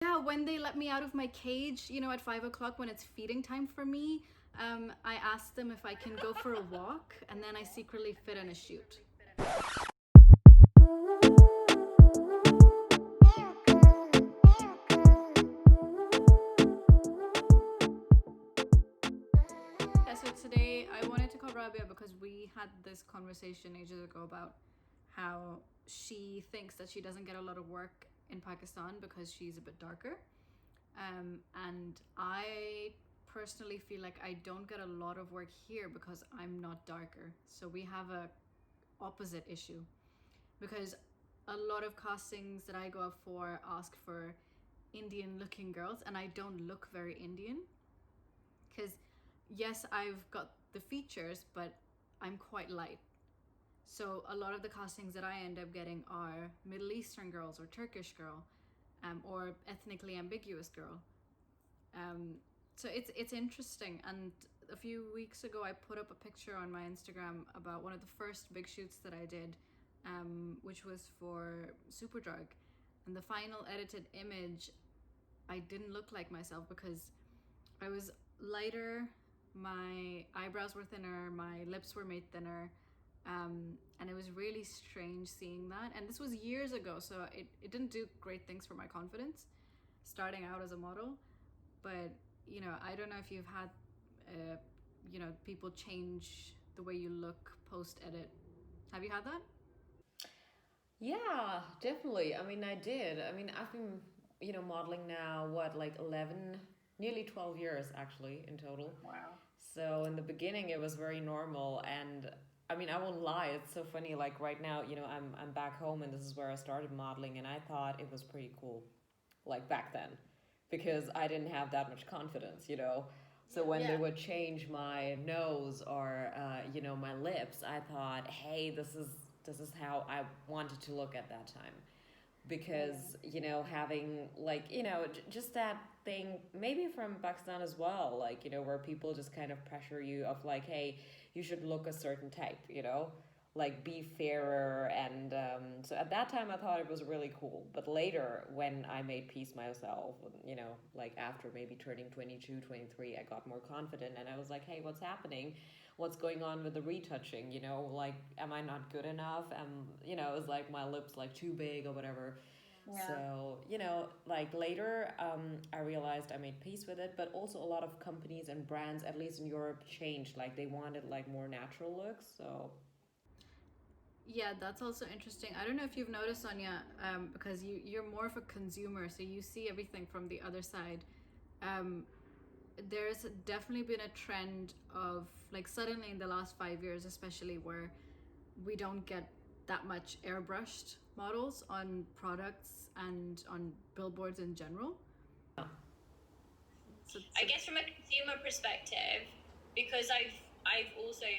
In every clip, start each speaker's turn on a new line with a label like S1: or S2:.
S1: Yeah, when they let me out of my cage, at 5 o'clock when it's feeding time for me, I ask them if I can go for a walk, and then I secretly fit in a shoot. Yeah, so today I wanted to call Rabia because we had this conversation ages ago about how she thinks that she doesn't get a lot of work in Pakistan because she's a bit darker. And I personally feel like I don't get a lot of work here because I'm not darker. So we have a opposite issue because a lot of castings that I go up for ask for Indian looking girls, and I don't look very Indian because yes, I've got the features, but I'm quite light. So a lot of the castings that I end up getting are Middle Eastern girls or Turkish girl, or ethnically ambiguous girl. Um, so it's interesting. And a few weeks ago, I put up a picture on my Instagram about one of the first big shoots that I did, which was for Superdrug, and the final edited image, I didn't look like myself because I was lighter, my eyebrows were thinner, my lips were made thinner, and it was really strange seeing that. And this was years ago, so it didn't do great things for my confidence starting out as a model. But I don't know if you've had people change the way you look post edit. Have you had that?
S2: Yeah, definitely. I mean, I did. I mean, I've been, modeling now, what, like 11, nearly 12 years actually in total.
S1: Wow.
S2: So in the beginning, it was very normal. And I mean, I won't lie, it's so funny. Like right now, I'm back home and this is where I started modeling, and I thought it was pretty cool, like back then, because I didn't have that much confidence. So when they
S1: Yeah.
S2: would change my nose or my lips, I thought, hey, this is how I wanted to look at that time. Because having like just that thing maybe from Pakistan as well, like where people just kind of pressure you of like, hey, you should look a certain type, like be fairer. And so at that time I thought it was really cool, but later when I made peace myself, like after maybe turning 22, 23, I got more confident and I was like, hey, what's happening, what's going on with the retouching, like am I not good enough, is like my lips like too big or whatever.
S1: Yeah.
S2: So like later, I realized I made peace with it, but also a lot of companies and brands, at least in Europe, changed. Like they wanted like more natural looks. So
S1: Yeah, that's also interesting. I don't know if you've noticed, Anya, because you're more of a consumer, so you see everything from the other side. Um, there's definitely been a trend of like suddenly in the last 5 years, especially where we don't get that much airbrushed models on products and on billboards in general.
S3: I guess from a consumer perspective, because I've also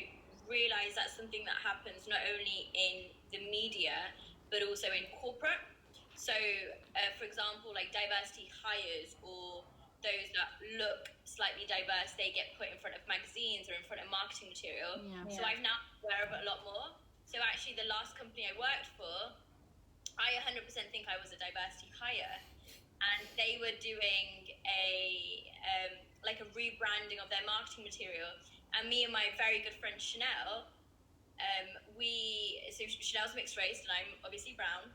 S3: realized that's something that happens not only in the media but also in corporate. So, for example, like diversity hires or those that look slightly diverse, they get put in front of magazines or in front of marketing material.
S1: Yeah.
S3: So I've now aware of it a lot more. So actually, the last company I worked for, I 100% think I was a diversity hire, and they were doing like a rebranding of their marketing material. And me and my very good friend Chanel, so Chanel's mixed race and I'm obviously brown.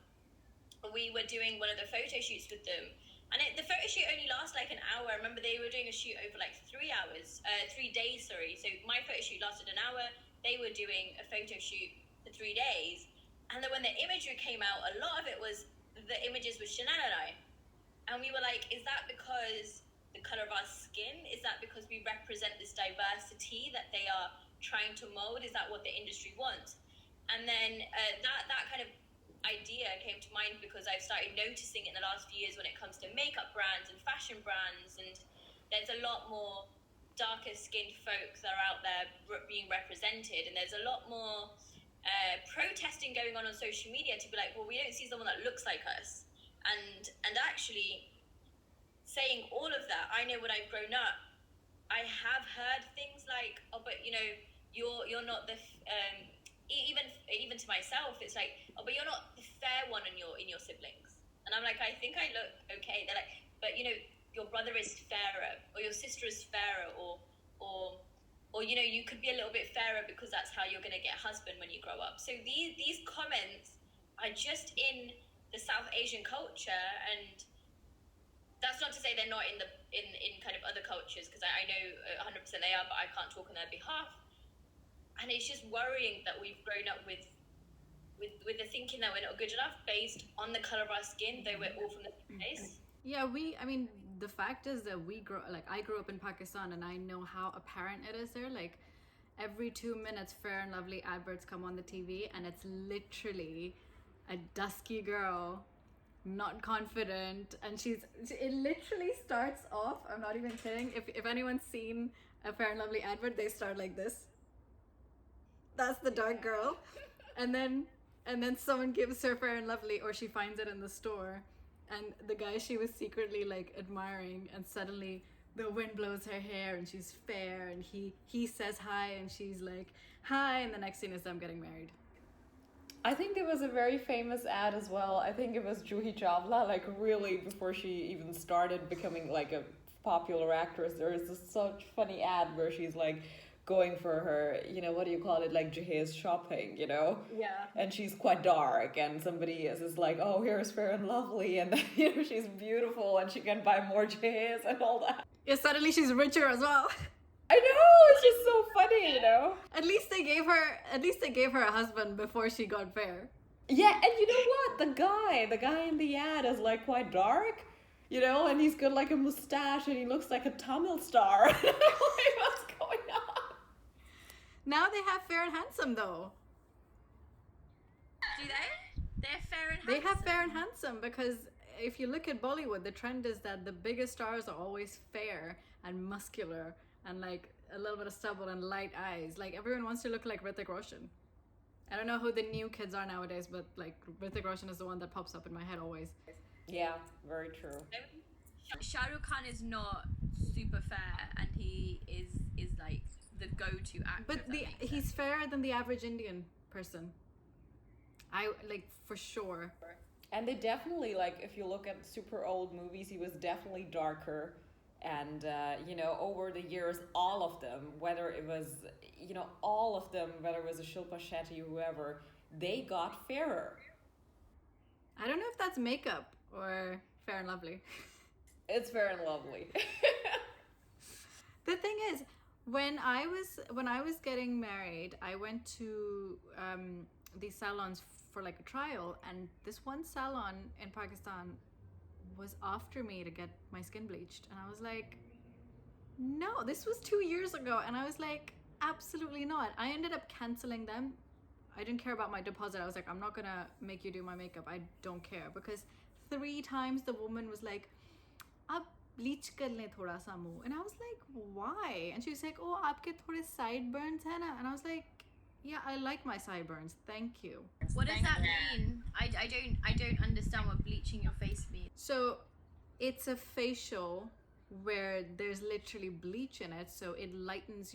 S3: We were doing one of the photo shoots with them, and the photo shoot only lasts like an hour. I remember they were doing a shoot over like 3 hours, 3 days, sorry. So my photo shoot lasted an hour. They were doing a photo shoot for 3 days. And then when the imagery came out, a lot of it was the images with Chanel and I. And we were like, is that because the color of our skin? Is that because we represent this diversity that they are trying to mold? Is that what the industry wants? And then that kind of idea came to mind because I've started noticing in the last few years when it comes to makeup brands and fashion brands, and there's a lot more darker skinned folks that are out there being represented, and there's a lot more protesting going on social media to be like, well, we don't see someone that looks like us. And actually saying all of that, I know when I've grown up, I have heard things like, oh, but you're not the even to myself, it's like, oh, but you're not the fair one in your siblings. And I'm like, I think I look okay. They're like, but your brother is fairer, or your sister is fairer, or you could be a little bit fairer because that's how you're going to get a husband when you grow up. So these comments are just in the South Asian culture, and that's not to say they're not in kind of other cultures, because I know 100% they are, but I can't talk on their behalf. And it's just worrying that we've grown up with the thinking that we're not good enough based on the color of our skin, though we're all from the same place.
S1: Yeah, I mean, the fact is that I grew up in Pakistan, and I know how apparent it is there. Like, every 2 minutes, Fair and Lovely adverts come on the TV, and it's literally a dusky girl, not confident, and it literally starts off, I'm not even kidding, if anyone's seen a Fair and Lovely advert, they start like this. That's the dark girl. And then someone gives her Fair and Lovely, or she finds it in the store, and the guy she was secretly like admiring, and suddenly the wind blows her hair and she's fair, and he says hi and she's like hi, and the next scene is them getting married.
S2: I think there was a very famous ad as well. I think it was Juhi Chawla, like really before she even started becoming like a popular actress. There is this such funny ad where she's like going for her, what do you call it, like Jaye's shopping,
S1: Yeah.
S2: and she's quite dark, and somebody is like, oh, here's Fair and Lovely, and then she's beautiful and she can buy more Jaye's and all that.
S1: Yeah, suddenly she's richer as well.
S2: I know, it's just so funny,
S1: At least they gave her a husband before she got Fair.
S2: Yeah, and you know what? The guy in the ad is like quite dark, and he's got like a mustache and he looks like a Tamil star. Like, what's going on?
S1: Now they have Fair and Handsome though.
S3: Do they? They're Fair and Handsome.
S1: They have Fair and Handsome, because if you look at Bollywood, the trend is that the biggest stars are always fair and muscular and like a little bit of stubble and light eyes. Like, everyone wants to look like Hrithik Roshan. I don't know who the new kids are nowadays, but like Hrithik Roshan is the one that pops up in my head always.
S2: Yeah, very true.
S4: Shah Rukh Khan is not super fair, and he is like the go-to actor.
S1: But he's fairer than the average Indian person. I like, for sure.
S2: And they definitely, like, if you look at super old movies, he was definitely darker. And, over the years, all of them, whether it was, whether it was a Shilpa Shetty, whoever, they got fairer.
S1: I don't know if that's makeup or Fair and Lovely.
S2: It's Fair and Lovely.
S1: The thing is, when I was getting married, I went to these salons for like a trial, and this one salon in Pakistan was after me to get my skin bleached, and I was like, no, this was 2 years ago, and I was like, absolutely not. I ended up canceling them. I didn't care about my deposit. I was like, I'm not gonna make you do my makeup. I don't care, because 3 times the woman was like, ab bleach kar le thoda sa muh, and I was like, why? And she was like, oh, aapke thode sideburns hai na, and I was like, yeah, I like my sideburns, thank you.
S4: What does that mean? I don't understand what bleaching your face means.
S1: So it's a facial where there's literally bleach in it, so it lightens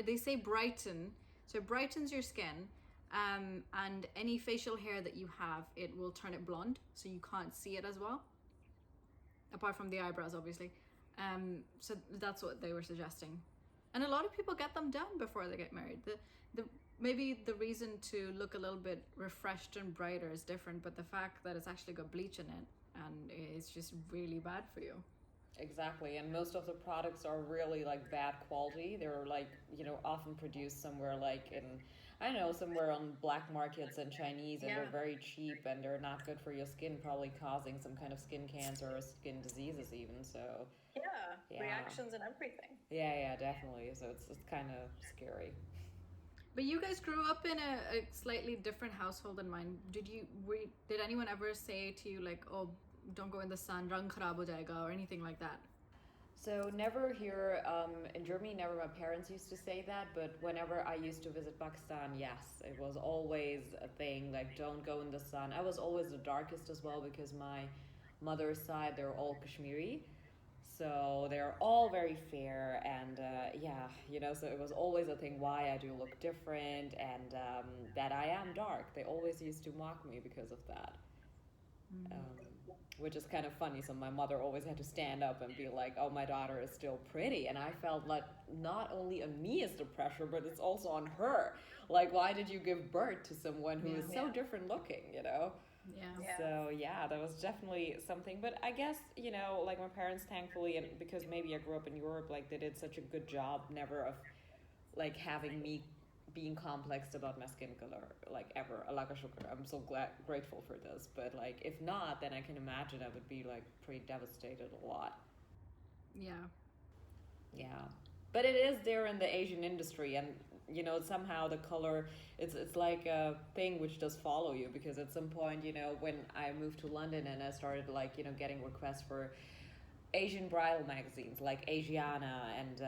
S1: they say brighten, so it brightens your skin, and any facial hair that you have, it will turn it blonde, so you can't see it as well, apart from the eyebrows, obviously. So that's what they were suggesting, and a lot of people get them done before they get married. Maybe the reason to look a little bit refreshed and brighter is different, but the fact that it's actually got bleach in it, and it's just really bad for you.
S2: Exactly, and most of the products are really like bad quality. They're like, often produced somewhere like in, I don't know, somewhere on black markets and Chinese, and they're very cheap, and they're not good for your skin, probably causing some kind of skin cancer or skin diseases even. So
S3: yeah. Reactions and everything.
S2: Yeah, definitely. So it's kind of scary.
S1: But you guys grew up in a slightly different household than mine. Did anyone ever say to you like, oh, don't go in the sun, rang kharab ho jayega, or anything like that?
S2: So never here in Germany, never my parents used to say that, but whenever I used to visit Pakistan, yes, it was always a thing, like don't go in the sun. I was always the darkest as well, because my mother's side, they're all Kashmiri. So they're all very fair, and so it was always a thing why I do look different, and that I am dark. They always used to mock me because of that. which is kind of funny. So my mother always had to stand up and be like, "Oh, my daughter is still pretty," and I felt like not only on me is the pressure, but it's also on her. Like, why did you give birth to someone who is so different looking? You know.
S1: Yeah.
S2: So yeah, that was definitely something. But I guess, you know, like my parents, thankfully, and because maybe I grew up in Europe, like they did such a good job never of like having me being complexed about my skin color, like ever. Allah shukr. I'm so grateful for this. But like if not, then I can imagine I would be like pretty devastated a lot.
S1: Yeah.
S2: Yeah. But it is there in the Asian industry, and you know, somehow the color, it's like a thing which does follow you, because at some point, you know, when I moved to London and I started like, you know, getting requests for Asian bridal magazines like Asiana and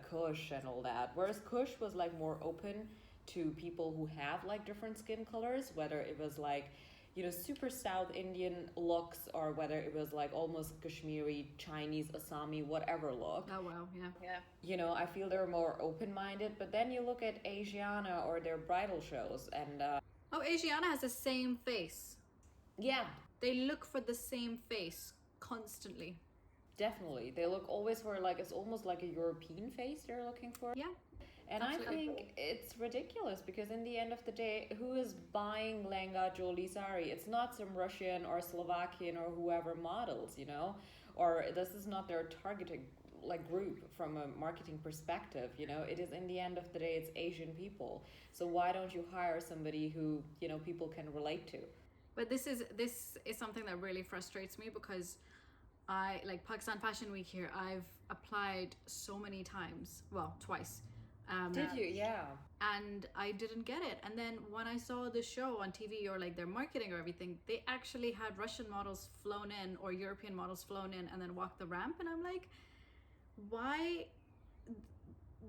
S2: Kush and all that, whereas Kush was like more open to people who have like different skin colors, whether it was like, you know, super South Indian looks, or whether it was like almost Kashmiri, Chinese, Assami, whatever look.
S1: Oh wow, yeah.
S2: You know, I feel they're more open-minded. But then you look at Asiana or their bridal shows, and
S1: Oh, Asiana has the same face.
S2: yeah,
S1: They look for the same face constantly.
S2: definitely, they look always for like, it's almost like a European face they're looking for.
S1: Yeah.
S2: And
S1: Absolutely.
S2: I think it's ridiculous, because in the end of the day, who is buying Lenga Jolie Sari? It's not some Russian or Slovakian or whoever models, you know? Or this is not their targeting like group from a marketing perspective, you know? It is, in the end of the day, it's Asian people. So why don't you hire somebody who, you know, people can relate to?
S1: But this is something that really frustrates me, because I like Pakistan Fashion Week here. I've applied so many times, well, twice.
S2: Did you? Yeah.
S1: And I didn't get it. And then when I saw the show on TV, or like their marketing or everything, they actually had Russian models flown in or European models flown in and then walked the ramp. And I'm like, why?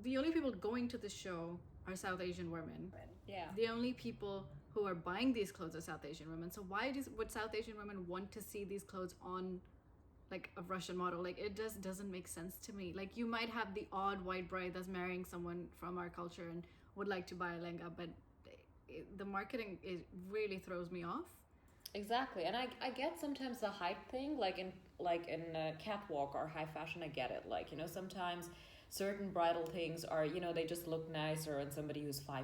S1: The only people going to the show are South Asian women.
S2: Yeah.
S1: The only people who are buying these clothes are South Asian women. So why would South Asian women want to see these clothes on like a Russian model? Like, it just doesn't make sense to me. Like, you might have the odd white bride that's marrying someone from our culture and would like to buy a lenga, but the marketing really throws me off.
S2: Exactly. And I get sometimes the hype thing, like in catwalk or high fashion. I get it. Like, you know, sometimes certain bridal things are, you know, they just look nicer on somebody who's 5'10".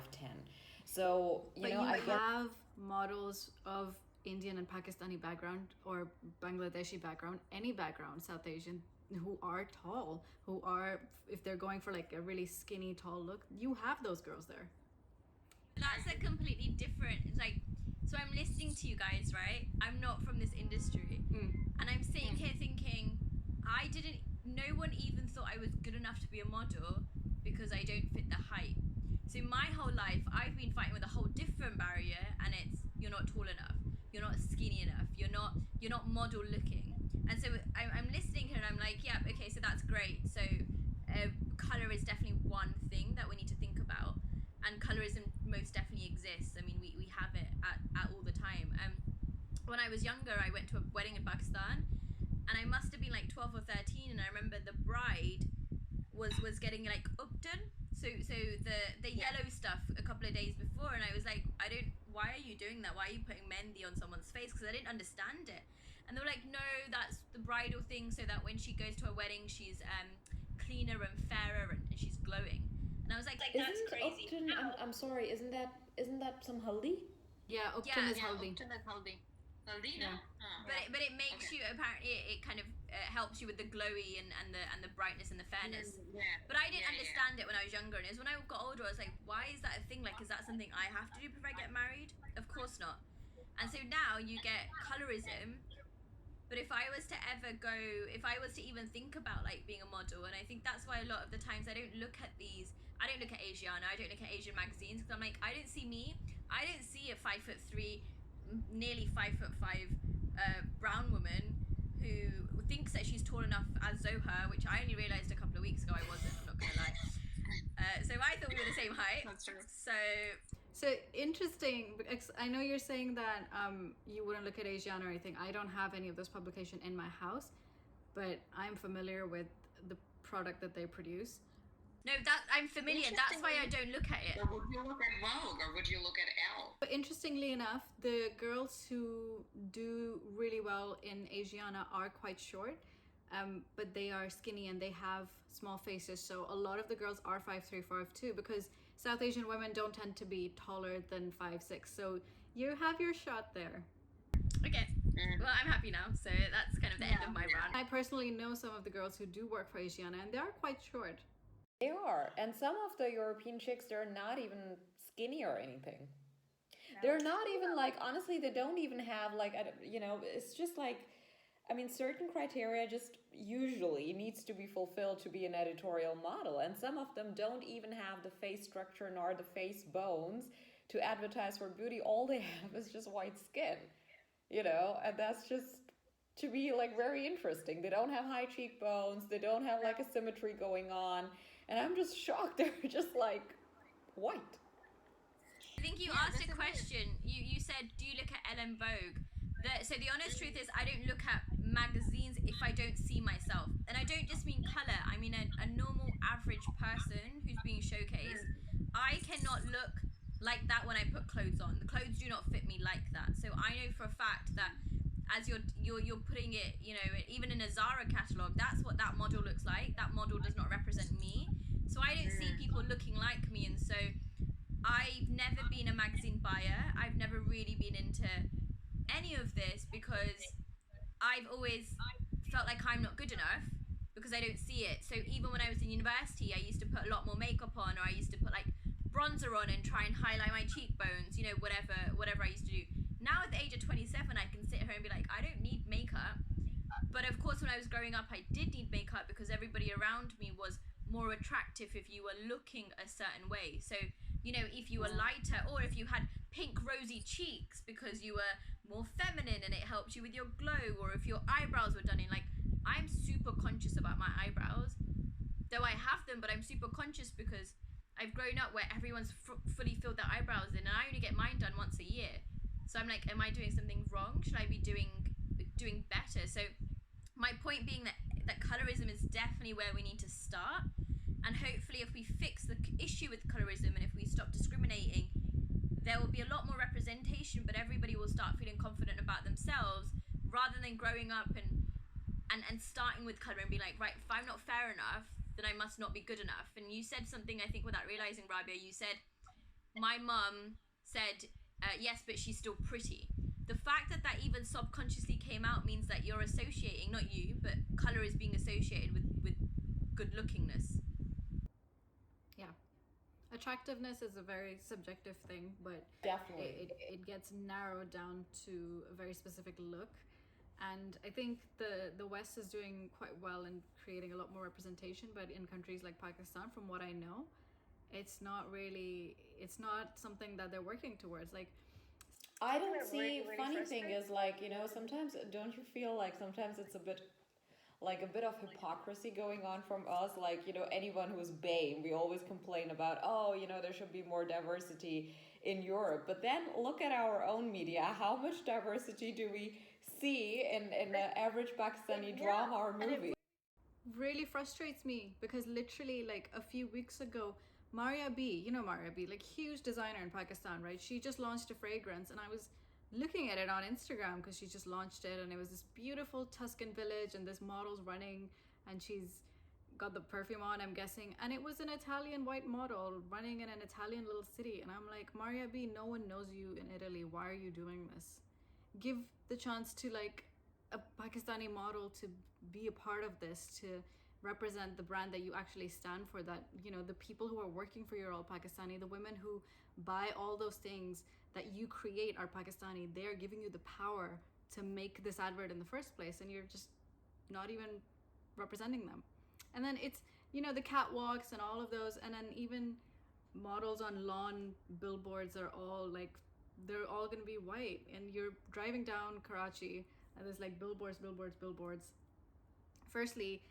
S2: So, you know, I get...
S1: have models of Indian and Pakistani background, or Bangladeshi background, any background, South Asian, who are tall, who are, if they're going for like a really skinny tall look, you have those girls there.
S4: That's a completely different, like, so I'm listening to you guys, right? I'm not from this industry, and I'm sitting here thinking, no one even thought I was good enough to be a model because I don't fit the height. So my whole life I've been fighting with a whole different barrier, and it's, you're not tall enough, you're not skinny enough, you're not model looking. And so I'm listening here and I'm like, yeah, okay, so that's great. So color is definitely one thing that we need to think about, and colorism most definitely exists. I mean, we have it at all the time. When I was younger, I went to a wedding in Pakistan, and I must have been like 12 or 13, and I remember the bride was getting like upton, so the yellow stuff a couple of days before, and I was like, why are you doing that? Why are you putting mehndi on someone's face? Because I didn't understand it. And they were like, no, that's the bridal thing, so that when she goes to a wedding, she's cleaner and fairer, and she's glowing. And I was like that's crazy.
S2: Upton, I'm sorry, isn't that some haldi?
S1: Yeah, upton is haldi.
S3: Yeah.
S4: But it makes you, apparently it kind of helps you with the glowy and the brightness and the fairness. But I didn't understand it when I was younger, and it was when I got older I was like, why is that a thing? Like, is that something I have to do before I get married? Of course not. And so now you get colorism. But if I was to even think about like being a model, and I think that's why a lot of the times I don't look at Asiana, I don't look at Asian magazines, because I'm like, I don't see a 5'3", nearly 5'5" brown woman who thinks that she's tall enough as Zoha, which I only realized a couple of weeks ago I wasn't, I'm not gonna lie. So I thought we were the same height.
S3: That's true.
S1: So interesting. I know you're saying that you wouldn't look at Asiana or anything. I don't have any of this publication in my house, but I'm familiar with the product that they produce.
S4: No, that I'm familiar. That's why I don't look at it.
S5: Or would you look at Vogue, or would you look at Elle?
S1: But interestingly enough, the girls who do really well in Asiana are quite short, but they are skinny and they have small faces. So a lot of the girls are 5'3", 5'2", because South Asian women don't tend to be taller than 5'6". So you have your shot there.
S4: Okay. Well, I'm happy now. So that's kind of the end of my rant.
S1: I personally know some of the girls who do work for Asiana, and they are quite short.
S2: They are. And some of the European chicks, they're not even skinny or anything. They're not even like, honestly, they don't even have like, it's just like, I mean, certain criteria just usually needs to be fulfilled to be an editorial model. And some of them don't even have the face structure nor the face bones to advertise for beauty. All they have is just white skin, and that's just, to me, like, very interesting. They don't have high cheekbones. They don't have like a symmetry going on. And I'm just shocked. They're just like white.
S4: I think you asked a question. You said, do you look at Elle and Vogue? So the honest truth is, I don't look at magazines if I don't see myself. And I don't just mean colour. I mean a normal average person who's being showcased. I cannot look like that when I put clothes on. The clothes do not fit me like that. So I know for a fact that as you're putting it, even in a Zara catalogue, that's what that model looks like. That model does not represent me. So I don't see people looking like me. And so I've never been a magazine buyer. I've never really been into any of this because I've always felt like I'm not good enough because I don't see it. So even when I was in university, I used to put a lot more makeup on, or I used to put like bronzer on and try and highlight my cheekbones, whatever I used to do. Now at the age of 27, I can sit here and be like, I don't need makeup. But of course, when I was growing up, I did need makeup because everybody around me was more attractive if you were looking a certain way. So, if you were lighter, or if you had pink rosy cheeks because you were more feminine and it helped you with your glow, or if your eyebrows were done in, like, I'm super conscious about my eyebrows. Though I have them, but I'm super conscious because I've grown up where everyone's fully filled their eyebrows in, and I only get mine done once a year. So I'm like, am I doing something wrong? Should I be doing better? So my point being that colorism is definitely where we need to start. And hopefully if we fix the issue with colorism and if we stop discriminating, there will be a lot more representation, but everybody will start feeling confident about themselves rather than growing up and starting with colour and being like, right, if I'm not fair enough, then I must not be good enough. And you said something, I think, without realising, Rabia, you said, my mum said, yes, but she's still pretty. The fact that even subconsciously came out means that you're associating, not you, but colour is being associated with good lookingness.
S1: Yeah. Attractiveness is a very subjective thing, but
S2: Definitely
S1: it gets narrowed down to a very specific look. And I think the West is doing quite well in creating a lot more representation, but in countries like Pakistan, from what I know, it's not something that they're working towards. Like,
S2: I don't see, funny thing is, like, sometimes don't you feel like sometimes it's a bit of hypocrisy going on from us? Like, anyone who's BAME, we always complain about, there should be more diversity in Europe. But then look at our own media. How much diversity do we see in the average Pakistani drama or movie?
S1: Really frustrates me because literally like a few weeks ago, Maria B, Maria B, like huge designer in Pakistan, right? She just launched a fragrance and I was looking at it on Instagram because she just launched it, and it was this beautiful Tuscan village and this model's running and she's got the perfume on, I'm guessing, and it was an Italian white model running in an Italian little city, and I'm like, Maria B, no one knows you in Italy. Why are you doing this? Give the chance to like a Pakistani model to be a part of this, to represent the brand that you actually stand for, that the people who are working for you are all Pakistani, the women who buy all those things that you create are Pakistani. They're giving you the power to make this advert in the first place, and you're just not even representing them. And then it's the catwalks and all of those, and then even models on lawn billboards are all like, they're all gonna be white, and you're driving down Karachi and there's like billboards. Firstly,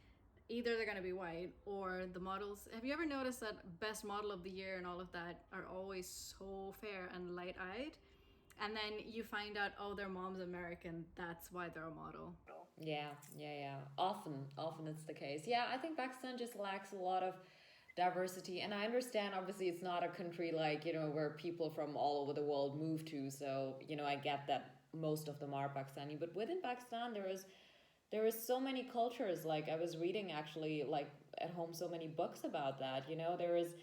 S1: either they're gonna be white, or the models, have you ever noticed that best model of the year and all of that are always so fair and light-eyed, and then you find out, oh, their mom's American, that's why they're a model.
S2: Yeah. Often it's the case. Yeah, I think Pakistan just lacks a lot of diversity. And I understand, obviously, it's not a country like, where people from all over the world move to. So, I get that most of them are Pakistani. But within Pakistan, there is so many cultures. Like, I was reading actually, like, at home, so many books about that. There is,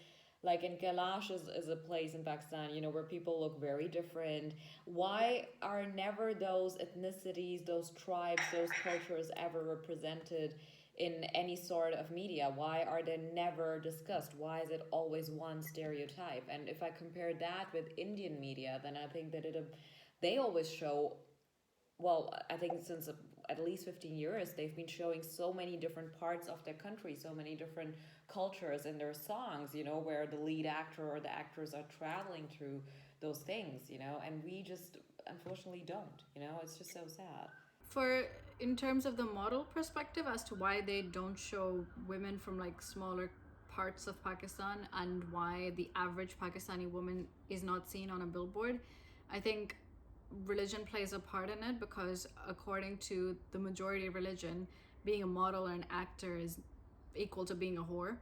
S2: like, in Kailash is a place in Pakistan, where people look very different. Why are never those ethnicities, those tribes, those cultures ever represented in any sort of media? Why are they never discussed? Why is it always one stereotype? And if I compare that with Indian media, then I think that they always show, well, I think since at least 15 years, they've been showing so many different parts of their country, so many different cultures in their songs, where the lead actor or the actors are traveling through those things, and we just unfortunately don't, it's just so sad.
S1: For in terms of the model perspective as to why they don't show women from like smaller parts of Pakistan and why the average Pakistani woman is not seen on a billboard, I think religion plays a part in it, because according to the majority religion, being a model or an actor is equal to being a whore.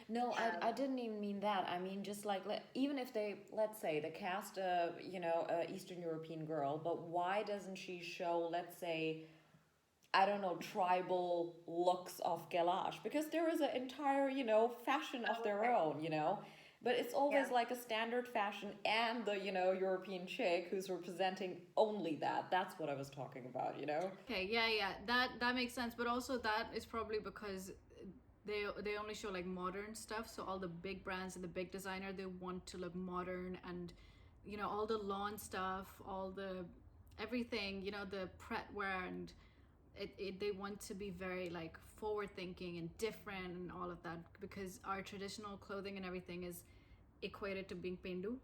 S2: No, I didn't even mean that. I mean, just like, even if let's say they cast a Eastern European girl, but why doesn't she show, let's say, I don't know, tribal looks of Kailash? Because there is an entire, fashion of their own, But it's always like a standard fashion and the, European chick who's representing only that. That's what I was talking about,
S1: Okay, yeah, that makes sense. But also that is probably because they only show like modern stuff. So all the big brands and the big designer, they want to look modern, and all the lawn stuff, all the everything, the Pret wear, and they want to be very like forward thinking and different and all of that, because our traditional clothing and everything is equated to being Pindu,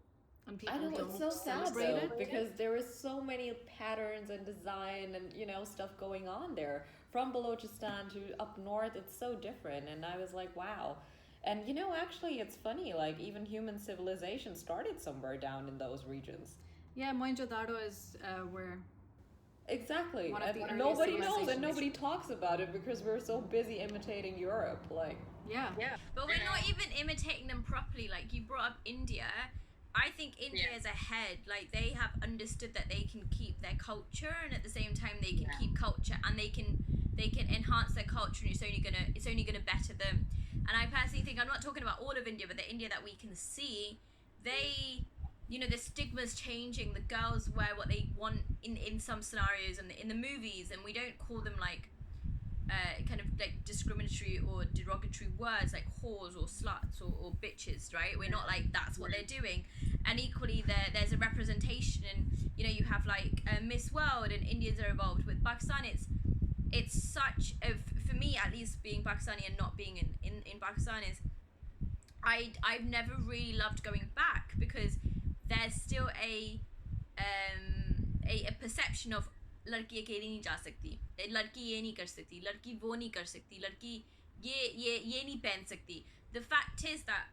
S1: and people
S2: I know,
S1: don't
S2: it's so sad
S1: celebrate
S2: though,
S1: it.
S2: because there is so many patterns and design and stuff going on there. From Balochistan to up north, it's so different, and I was like, wow. And actually, it's funny. Like, even human civilization started somewhere down in those regions.
S1: Yeah, Mohenjo-daro is where.
S2: Exactly,
S1: One of the
S2: and
S1: earliest
S2: nobody knows,
S1: civilizations.
S2: and nobody talks about it because we're so busy imitating Europe. Like,
S1: Yeah.
S4: But we're not even imitating them properly. Like, you brought up India. I think India is ahead. Like, they have understood that they can keep their culture, and at the same time they can keep culture, and they can enhance their culture, and it's only gonna better them. And I personally think, I'm not talking about all of India, but the India that we can see, they, the stigma's changing. The girls wear what they want in some scenarios and in the movies, and we don't call them like kind of like discriminatory or derogatory words like whores or sluts or bitches, right? We're not like, that's what they're doing. And equally, there's a representation, and you have like Miss World, and Indians are involved with Pakistan. It's such a, for me at least, being Pakistani and not being in Pakistan, is I've never really loved going back, because there's still a perception of लड़की अकेली नहीं जा सकती, लड़की ये नहीं कर सकती, लड़की वो नहीं कर सकती, लड़की ये नहीं पहन सकती. The fact is that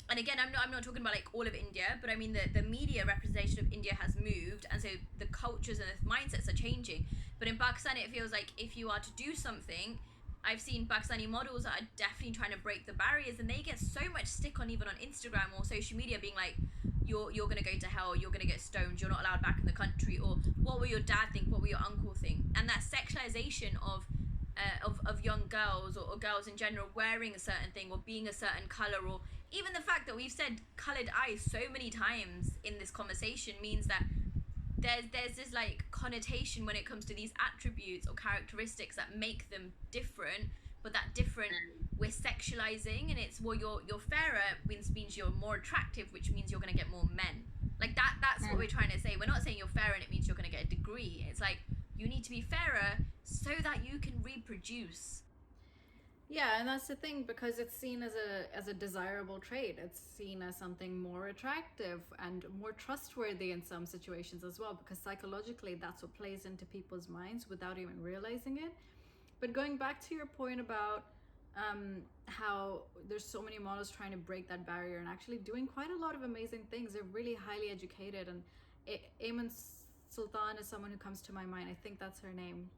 S4: and again, I'm not talking about like all of India, but I mean the media representation of India has moved, and so the cultures and the mindsets are changing. But in Pakistan, it feels like if you are to do something, I've seen Pakistani models that are definitely trying to break the barriers, and they get so much stick on, even on Instagram or social media, being like, you're gonna go to hell, you're gonna get stoned, you're not allowed back in the country, or what will your dad think, what will your uncle think? And that sexualization of young girls, or girls in general, wearing a certain thing or being a certain color, or even the fact that we've said colored eyes so many times in this conversation, means that there's this like connotation when it comes to these attributes or characteristics that make them different, but that different we're sexualizing, and it's, well, you're fairer means you're more attractive, which means you're going to get more men. Like that's what we're trying to say. We're not saying you're fairer and it means you're going to get a degree. It's like, you need to be fairer so that you can reproduce.
S1: Yeah, and that's the thing, because it's seen as a desirable trait. It's seen as something more attractive and more trustworthy in some situations as well, because psychologically that's what plays into people's minds without even realizing it. But going back to your point about how there's so many models trying to break that barrier and actually doing quite a lot of amazing things. They're really highly educated, and Ayman Sultan is someone who comes to my mind. I think that's her name.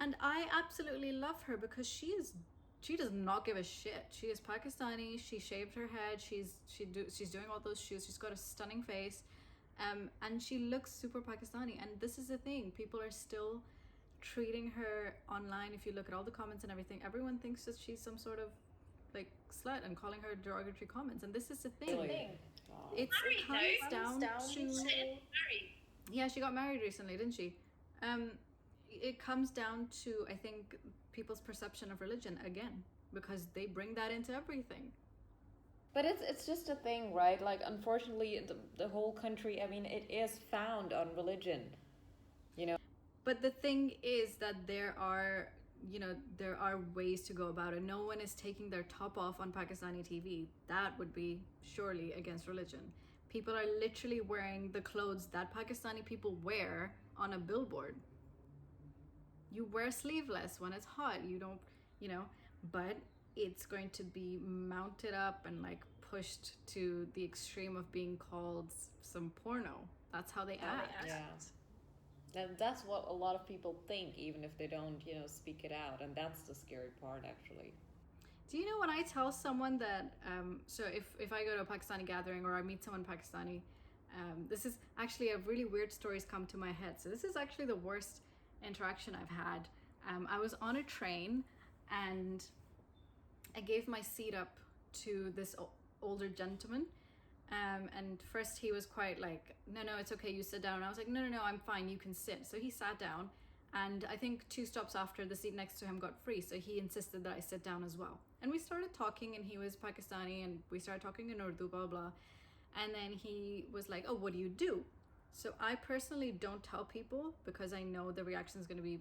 S1: And I absolutely love her because she is she does not give a shit. She is Pakistani. She shaved her head. She's doing all those shoots. She's got a stunning face, and she looks super Pakistani. And this is the thing: people are still treating her online. If you look at all the comments and everything, everyone thinks that she's some sort of like slut and calling her derogatory comments. And this is the thing.
S2: Really?
S1: It comes down to yeah, she got married recently, didn't she? It comes down to, I think, people's perception of religion again, because they bring that into everything.
S2: But it's just a thing, right? Like, unfortunately, the whole country, I mean, it is found on religion, you know?
S1: But the thing is that there are ways to go about it. No one is taking their top off on Pakistani TV. That would be surely against religion. People are literally wearing the clothes that Pakistani people wear on a billboard. You wear sleeveless when it's hot. You don't, but it's going to be mounted up and like pushed to the extreme of being called some porno. That's how they act.
S2: Yeah. And that's what a lot of people think, even if they don't, speak it out. And that's the scary part, actually.
S1: Do you know when I tell someone that, so if I go to a Pakistani gathering or I meet someone Pakistani, this is actually a really weird stories come to my head. So this is actually the worst interaction I've had. I was on a train and I gave my seat up to this older gentleman. And first he was quite like, no, it's okay, you sit down. And I was like, no, I'm fine, you can sit. So he sat down, and I think 2 stops after, the seat next to him got free. So he insisted that I sit down as well. And we started talking, and he was Pakistani, and we started talking in Urdu, blah, blah. And then he was like, oh, what do you do? So I personally don't tell people because I know the reaction is going to be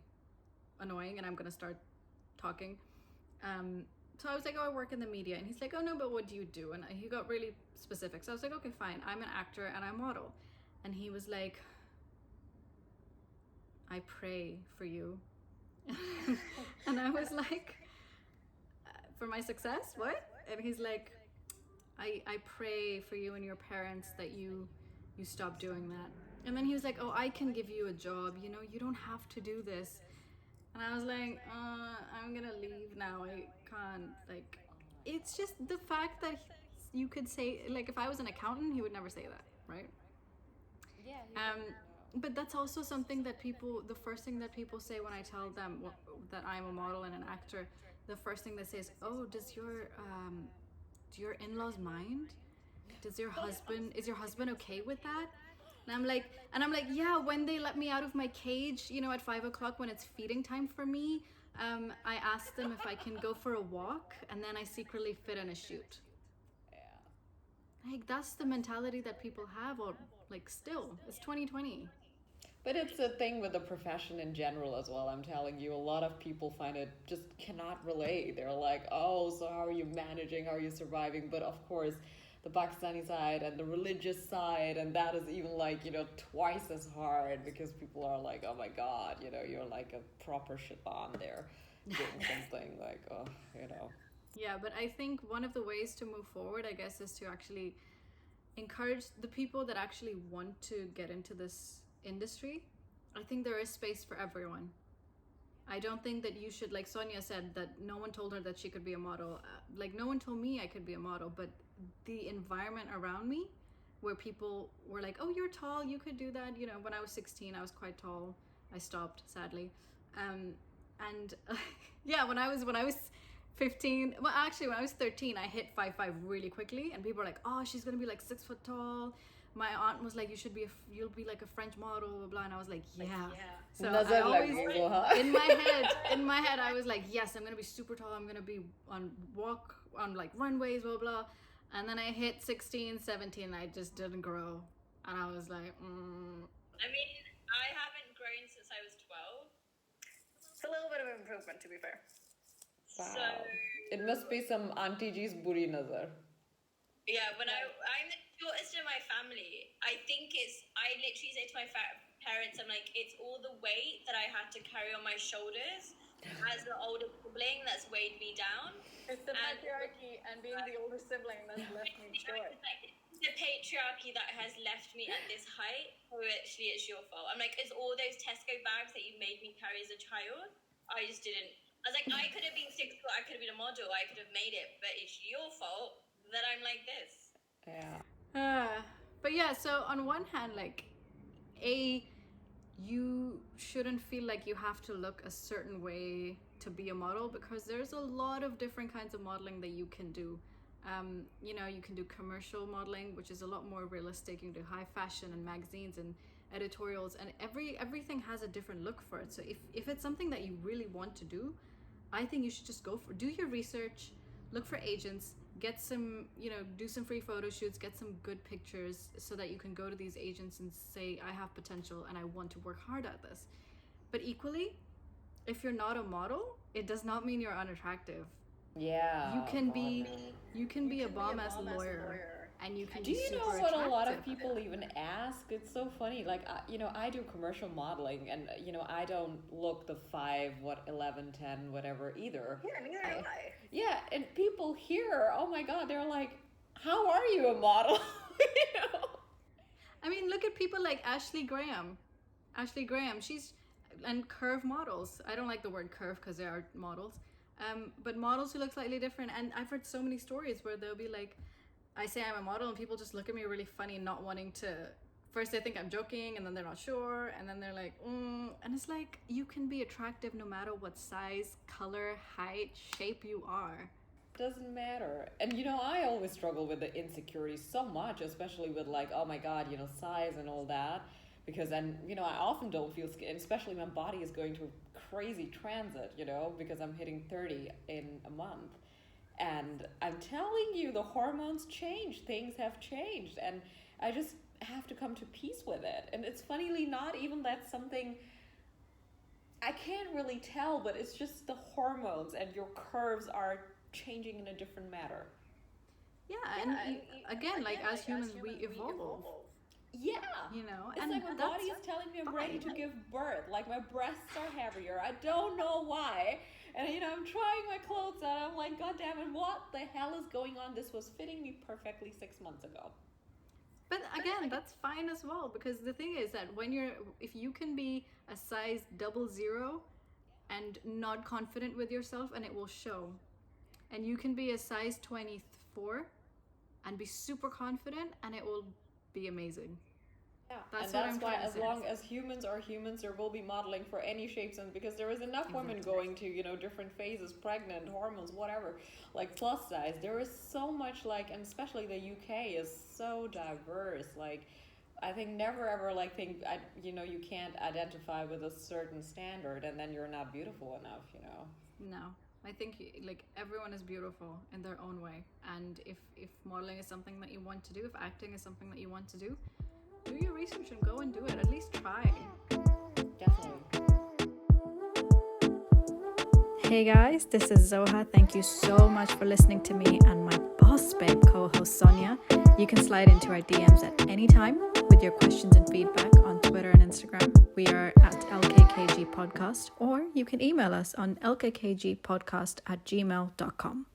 S1: annoying and I'm going to start talking. So I was like, oh, I work in the media. And he's like, oh, no, but what do you do? And he got really specific. So I was like, okay, fine. I'm an actor and I model. And he was like, I pray for you. And I was like, for my success? What? And he's like, I pray for you and your parents that you stop doing that. And then he was like, oh, I can give you a job. You don't have to do this. And I was like, I'm gonna leave now. I can't, like, it's just the fact that you could say, like, if I was an accountant, he would never say that, right?
S2: Yeah.
S1: But that's also something that the first thing that people say when I tell them that I'm a model and an actor, the first thing they say is, oh, do your in-laws mind? Is your husband okay with that? And I'm like, yeah, when they let me out of my cage, at 5 o'clock when it's feeding time for me, I ask them if I can go for a walk, and then I secretly fit in a shoot. Yeah. Like, that's the mentality that people have, or like, still, it's 2020.
S2: But it's a thing with the profession in general as well. I'm telling you, a lot of people find it just cannot relate. They're like, oh, so how are you managing? How are you surviving? But of course, the Pakistani side and the religious side, and that is even like, twice as hard, because people are like, oh my God, you're like a proper shaitan there doing something like, oh,
S1: Yeah, but I think one of the ways to move forward, I guess, is to actually encourage the people that actually want to get into this industry. I think there is space for everyone. I don't think that you should, like Sonia said, that no one told her that she could be a model. Like, no one told me I could be a model, but the environment around me where people were like, oh, you're tall, you could do that. When I was 16, I was quite tall. I stopped, sadly. Yeah, when I was 15, well, actually, when I was 13, I hit 5'5" really quickly, and people were like, oh, she's gonna be like 6 foot tall. My aunt was like, you'll be like a French model, blah, blah. And I was like, yeah. So I always, in my head, I was like, yes, I'm gonna be super tall. I'm gonna be on like runways, blah, blah. And then I hit 16, 17, and I just didn't grow. And I was like,
S3: I mean, I haven't grown since I was 12.
S6: It's a little bit of an improvement, to be fair.
S2: Wow.
S3: So,
S2: it must be some Auntie G's buri nazar.
S3: Yeah, when I'm the shortest in my family, I literally say to my parents, I'm like, it's all the weight that I had to carry on my shoulders as the older sibling that's weighed me down.
S6: It's the patriarchy and being the older sibling that's left me short.
S3: It's the patriarchy that has left me at this height. So actually, it's your fault. I'm like, it's all those Tesco bags that you made me carry as a child. I just didn't. I was like, I could have been 6 26, I could have been a model. I could have made it, but it's your fault that I'm like this.
S2: Yeah.
S1: But yeah, so on one hand, like, you shouldn't feel like you have to look a certain way to be a model, because there's a lot of different kinds of modeling that you can do. You know, you can do commercial modeling, which is a lot more realistic. You can do high fashion and magazines and editorials, and everything has a different look for it. So if it's something that you really want to do, I think you should just do your research, look for agents, get some, you know, do some free photo shoots, get some good pictures, so that you can go to these agents and say, I have potential and I want to work hard at this. But equally, if you're not a model, it does not mean you're unattractive.
S2: Yeah.
S1: You can be a bomb-ass lawyer. And you can
S2: Do
S1: be
S2: you know
S1: super
S2: what a lot of
S1: attractive.
S2: people even ask? It's so funny. Like, you know, I do commercial modeling, and, you know, I don't look the 5, 11, 10, whatever either.
S6: Yeah, neither do I.
S2: Yeah, and people here, oh my God, they're like, how are you a model? You know?
S1: I mean, look at people like Ashley Graham, and curve models. I don't like the word curve because they are models. But models who look slightly different. And I've heard so many stories where they'll be like, I say I'm a model and people just look at me really funny, not wanting to, first they think I'm joking, and then they're not sure, and then they're like, and it's like, you can be attractive no matter what size, color, height, shape you are.
S2: Doesn't matter. And, you know, I always struggle with the insecurities so much, especially with, like, oh my God, you know, size and all that. Because then, you know, I often don't feel skin, especially my body is going through crazy transit, you know, because I'm hitting 30 in a month. And I'm telling you, the hormones change, things have changed, and I just have to come to peace with it. And it's funnily not even that something, I can't really tell, but it's just the hormones, and your curves are changing in a different manner.
S1: Yeah, and again, like as humans, we evolve.
S2: Yeah.
S1: You know,
S2: It's
S1: and
S2: like my body is telling me I'm ready to give birth. Like, my breasts are heavier. I don't know why. And, you know, I'm trying my clothes on. I'm like, God damn it, what the hell is going on? This was fitting me perfectly 6 months ago.
S1: But again, that's fine as well, because the thing is that if you can be a size 00 and not confident with yourself, and it will show. And you can be a size 24 and be super confident, and it will be amazing.
S2: Yeah,
S1: That's
S2: why as long as humans are humans, there will be modeling for any shapes, and because there is enough women going to, you know, different phases, pregnant, hormones, whatever, like plus size. There is so much, like, and especially the UK is so diverse. Like, I think never ever you know, you can't identify with a certain standard and then you're not beautiful enough, you know.
S1: No, I think like everyone is beautiful in their own way, and if modeling is something that you want to do, if acting is something that you want to do your research and go and do it. At least try.
S2: Definitely.
S1: Hey guys, this is Zoha. Thank you so much for listening to me and my boss babe co-host Sonia. You can slide into our DMs at any time with your questions and feedback on Twitter and Instagram. We are at LKKG Podcast, or you can email us on lkkgpodcast@gmail.com.